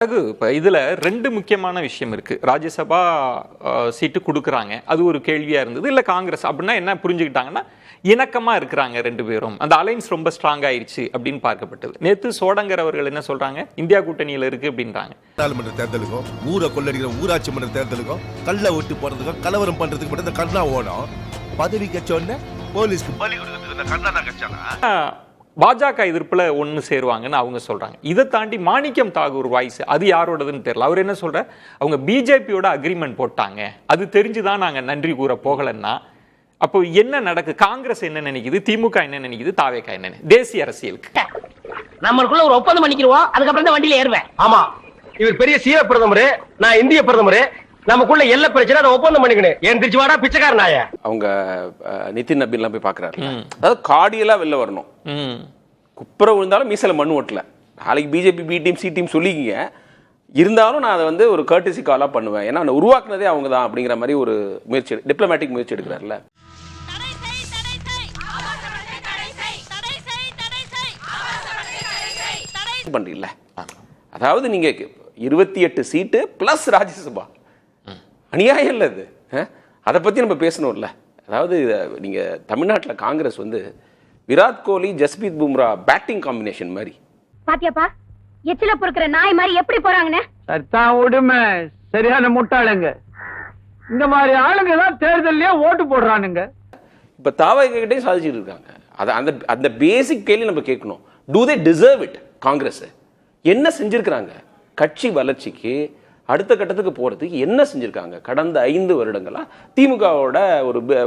இப்போ இதுல ரெண்டு முக்கியமான விஷயம் இருக்கு. ராஜ்யசபா சீட்டு கொடுக்குறாங்க, அது ஒரு கேள்வியா இருந்தது. இல்ல காங்கிரஸ் அப்படின்னா என்ன புரிஞ்சுக்கிட்டாங்கன்னா இணக்கமா இருக்கிறாங்க ரெண்டு பேரும், அந்த அலைன்ஸ் ரொம்ப ஸ்ட்ராங் ஆயிடுச்சு அப்படின்னு பார்க்கப்பட்டது. நேத்து சோடங்கர் அவர்கள் என்ன சொல்றாங்க, இந்தியா கூட்டணியில இருக்கு அப்படின்றாங்க. நாடாளுமன்ற தேர்தலுக்கும் ஊரை கொள்ளடிக்கிற ஊராட்சி மன்ற தேர்தலுக்கும் கள்ள ஓட்டு போறதுக்கும் கலவரம் பண்றதுக்கு மட்டும் இந்த கண்ணா ஓடும். பதவி கட்சோன்னு போலீஸ்க்கு பலி கொடுக்கறதுக்கு கண்ணா தான் கட்சானா பாஜக எதிர்ப்புல ஒன்னு சேருவாங்கன்னு அவங்க சொல்றாங்க. இதை தாண்டி மாணிக்கம் தாகூர் வாய்ஸ் அது யாரோடதுன்னு தெரியல. அவர் என்ன சொல்ற, அவங்க பிஜேபியோட அக்ரிமெண்ட் போட்டாங்க, அது தெரிஞ்சுதான் நாங்க நன்றி கூற போகலன்னா அப்போ என்ன நடக்கு? காங்கிரஸ் என்ன நினைக்குது, திமுக என்ன நினைக்குது, தாவேக என்ன தேசிய அரசியலுக்கு நம்மளுக்குள்ள ஒரு ஒப்பந்தம் பண்ணிக்கிறோம், அதுக்கப்புறம் தான் வண்டியில ஏறுவேன். ஆமா, இவர் பெரிய சீன பிரதமர், நான் இந்திய பிரதமர், நமக்குள்ள எல்லா பிரச்சனை அதை ஒப்பந்தம் பண்ணிக்கணும். ஏன் திருச்சி வாடா பிச்சைக்கார நாய. அவங்க நிதின் நபீன் எல்லாம் போய் பாக்குறாரு. அதாவது கார்டியலா வெளில வரணும். குப்புற விழுந்தாலும் மீசல மண் ஓட்டல. நாளைக்கு BJP B team C team சொல்லிக்கிங்க, இருந்தாலும் நான் அதை வந்து ஒரு கர்டிசி காலா பண்ணுவேன். ஏன்னா அதை உருவாக்குனதே அவங்க தான் அப்படிங்கிற மாதிரி ஒரு முயற்சி, டிப்ளமேட்டிக் முயற்சி எடுக்கிறாருல. பண்றீங்களா? அதாவது நீங்க 28 சீட்டு பிளஸ் ராஜ்யசபா, அநியாயம் இல்ல அது. அதை பத்தி நம்ம பேசணும்ல. அதாவது நீங்க தமிழ்நாட்டில் காங்கிரஸ் வந்து விராட் கோலி ஜஸ்பீத் பும்ரா பேட்டிங் காம்பினேஷன் மாதிரி. பாத்தியாப்பா, எச்சில பொறுக்கிற நாய் மாதிரி எப்படி போறாங்கன்னு. சத்தான் உடுமை சரியான முட்டாளுங்க. இந்த மாதிரி ஆளுங்க தான் தேர்தலையே ஓட்டு போடுறானுங்க. இப்ப தாவகிட்டையும் சாதிச்சுட்டு இருக்காங்க. அந்த அந்த பேசிக் கேள்வி நம்ம கேட்கணும். Do they deserve it? Congress என்ன செஞ்சிருக்கிறாங்க? கட்சி வளர்ச்சிக்கு அடுத்த கட்டத்துக்கு போறதுக்கு என்ன செஞ்சிருக்காங்க? கடந்த 5 வருடங்களா திமுகவோட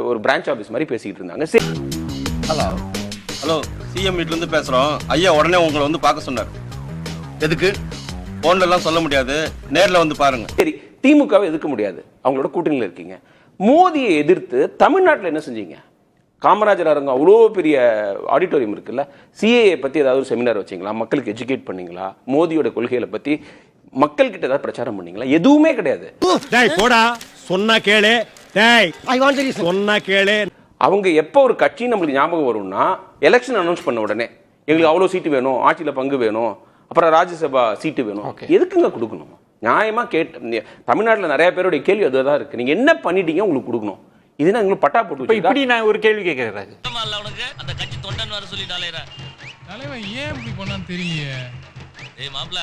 ஒரு பிரான்ச் ஆபீஸ் மாதிரி பேசிக்கிட்டு இருந்தாங்க. ஹலோ ஹலோ, சிஎம் வீட்ல இருந்து பேசுறோம். ஐயா உடனே உங்களை வந்து பார்க்க சொன்னார். எதுக்கு? போன்ல எல்லாம் சொல்ல முடியாது, நேர்ல வந்து பாருங்க. சரி, திமுகவை எதிர்க்க முடியாது, அவங்களோட கூட்டணியில் இருக்கீங்க. மோதியை எதிர்த்து தமிழ்நாட்டில் என்ன செஞ்சீங்க? காமராஜர் அரங்கம் அவ்வளோ பெரிய ஆடிட்டோரியம் இருக்குல்ல, சிஏஏ பத்தி ஏதாவது ஒரு செமினார் வச்சிங்களா? மக்களுக்கு எஜுகேட் பண்ணீங்களா? மோதியோட கொள்கைகளை பத்தி மக்கள் கிட்ட ஏதாவது பிரச்சாரம் பண்ணீங்களா? எதுவுமே கிடையாது. சொன்னா கேளு, சொன்னா கேளு. அவங்க எப்போ ஒரு கட்சி நம்மளுக்கு ஞாபகம் வரும்னா, எலெக்ஷன் அனௌன்ஸ் பண்ண உடனே எங்களுக்கு அவ்வளோ சீட்டு வேணும், ஆட்சியில பங்கு வேணும், அப்புறம் ராஜ்யசபா சீட்டு வேணும். எதுக்குங்க கொடுக்கணும்? நியாயமா கேட்டு தமிழ்நாட்டில் நிறைய பேருடைய கேள்வி அதுதான் இருக்கு. நீங்க என்ன பண்ணிட்டீங்க உங்களுக்கு கொடுக்கணும்? இதுனா உங்களுக்கு பட்டா போட்டு. இப்படி நான் ஒரு கேள்வி கேட்கிறேன். அந்த கட்சி தொண்டன் வர சொல்லிட்டாலே தலைவன் ஏன் இப்படி பண்ணான்னு தெரியலையே. ஏய் மாப்ள,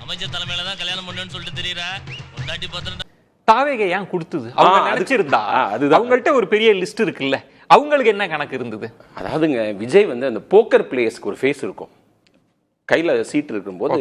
அமைச்சர் தலைமையில தான் கல்யாணம் பண்ணுன்னு சொல்லிட்டு தெரியறா. பொண்டாட்டி பத்திரம் தாவேக ஏன் கொடுத்தது? அவங்க நினைச்சிருந்தா அவங்கள்ட்ட ஒரு பெரிய லிஸ்ட் இருக்குல்ல, அவங்களுக்கு என்ன கணக்கு இருந்தது? அதாவதுங்க, விஜய் வந்து அந்த போக்கர் பிளேயர்ஸ்க்கு ஒரு ஃபேஸ் இருக்கும். கையில சீட் இருக்கும்போது